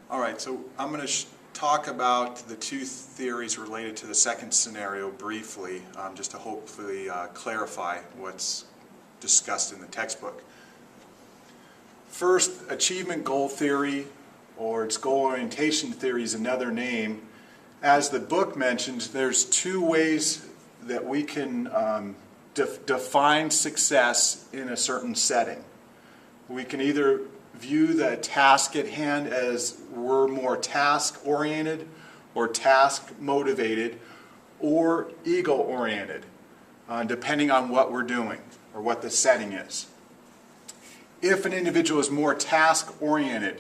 All right, so I'm going to talk about the two theories related to the second scenario briefly, just to hopefully clarify what's discussed in the textbook. First, achievement goal theory, or its goal orientation theory is another name. As the book mentions, there's two ways that we can define success in a certain setting. We can either view the task at hand as we're more task-oriented or task-motivated or ego-oriented, depending on what we're doing or what the setting is. If an individual is more task-oriented,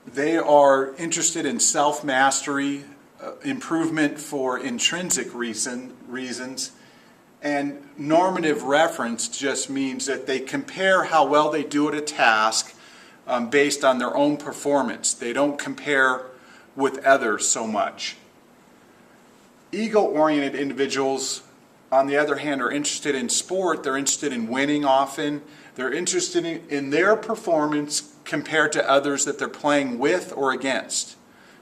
they are interested in self-mastery, improvement for intrinsic reasons, and normative reference just means that they compare how well they do at a task based on their own performance. They don't compare with others so much. Ego-oriented individuals, on the other hand, are interested in sport. They're interested in winning often. They're interested in their performance compared to others that they're playing with or against.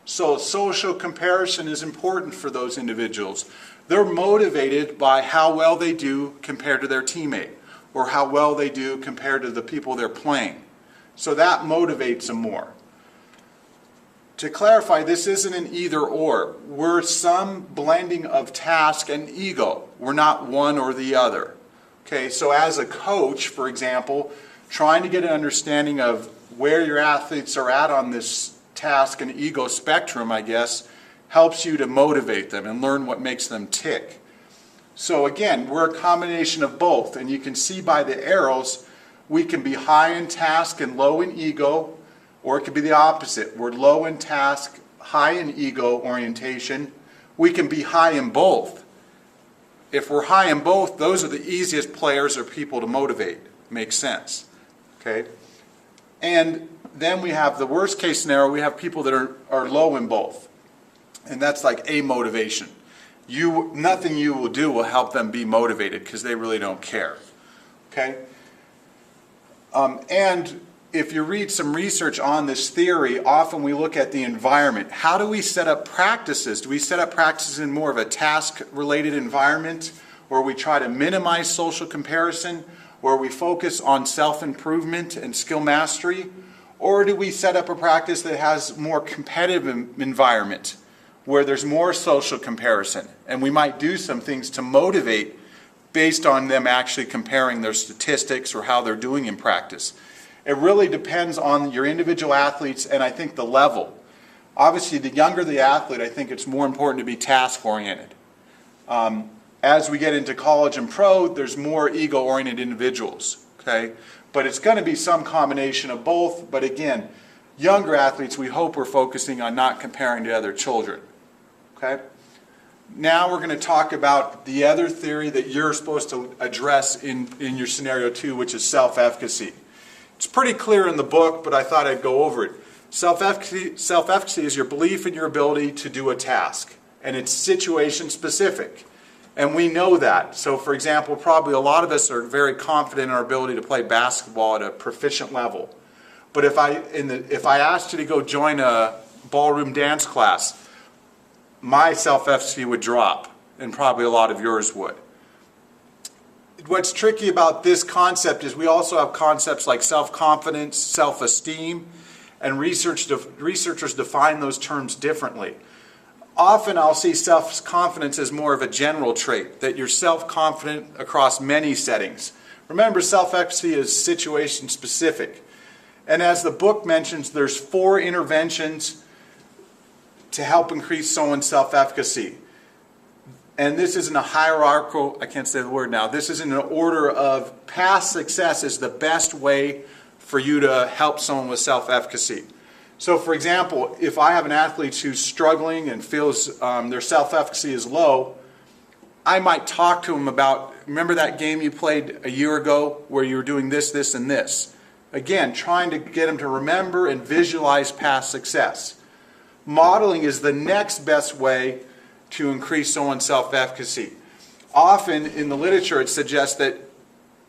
So social comparison is important for those individuals. They're motivated by how well they do compared to their teammate, or how well they do compared to the people they're playing. So that motivates them more. To clarify, this isn't an either or. We're some blending of task and ego. We're not one or the other. Okay, so as a coach, for example, trying to get an understanding of where your athletes are at on this task and ego spectrum, I guess, helps you to motivate them and learn what makes them tick. So again, we're a combination of both, and you can see by the arrows, we can be high in task and low in ego, or it could be the opposite. We're low in task, high in ego orientation. We can be high in both. If we're high in both, those are the easiest players or people to motivate. Makes sense. Okay? And then we have the worst case scenario, we have people that are low in both. And that's like a motivation. Nothing you will do will help them be motivated because they really don't care. Okay? And if you read some research on this theory, often we look at the environment. How do we set up practices? Do we set up practices in more of a task-related environment, or we try to minimize social comparison, or we focus on self-improvement and skill mastery, or do we set up a practice that has more competitive environment, where there's more social comparison, and we might do some things to motivate based on them actually comparing their statistics or how they're doing in practice. It really depends on your individual athletes and I think the level. Obviously, the younger the athlete, I think it's more important to be task-oriented. As we get into college and pro, there's more ego-oriented individuals, okay? But it's going to be some combination of both. But again, younger athletes, we hope we're focusing on not comparing to other children, okay? Now we're going to talk about the other theory that you're supposed to address in your scenario 2, which is self-efficacy. It's pretty clear in the book, but I thought I'd go over it. Self-efficacy is your belief in your ability to do a task, and it's situation-specific. And we know that. So, for example, probably a lot of us are very confident in our ability to play basketball at a proficient level. But if I asked you to go join a ballroom dance class, my self-efficacy would drop, and probably a lot of yours would. What's tricky about this concept is we also have concepts like self-confidence, self-esteem, and researchers define those terms differently. Often I'll see self-confidence as more of a general trait, that you're self-confident across many settings. Remember, self-efficacy is situation-specific. And as the book mentions, there's 4 interventions to help increase someone's self-efficacy. And this isn't a hierarchical, I can't say the word now, this is in an order of past success is the best way for you to help someone with self-efficacy. So for example, if I have an athlete who's struggling and feels their self-efficacy is low, I might talk to them about, remember that game you played a year ago where you were doing this, this, and this? Again, trying to get them to remember and visualize past success. Modeling is the next best way to increase someone's self-efficacy. Often in the literature it suggests that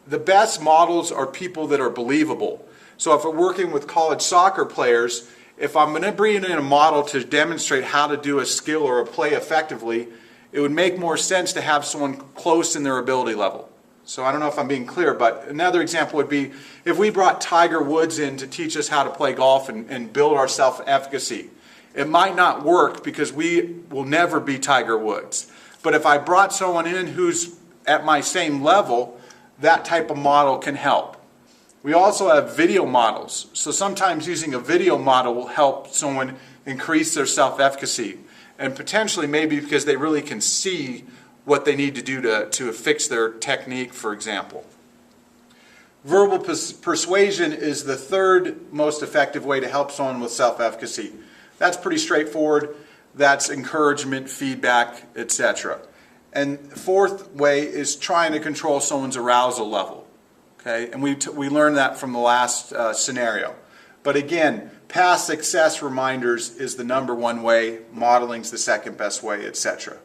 the best models are people that are believable. So if we're working with college soccer players, if I'm going to bring in a model to demonstrate how to do a skill or a play effectively, it would make more sense to have someone close in their ability level. So I don't know if I'm being clear, but another example would be if we brought Tiger Woods in to teach us how to play golf and build our self-efficacy. It might not work because we will never be Tiger Woods. But if I brought someone in who's at my same level, that type of model can help. We also have video models. So sometimes using a video model will help someone increase their self-efficacy. And potentially maybe because they really can see what they need to do to fix their technique, for example. Verbal persuasion is the third most effective way to help someone with self-efficacy. That's pretty straightforward. That's encouragement, feedback, etc. And fourth way is trying to control someone's arousal level. Okay? And we learned that from the last scenario. But again, past success reminders is the number one way, modeling's the second best way, etc.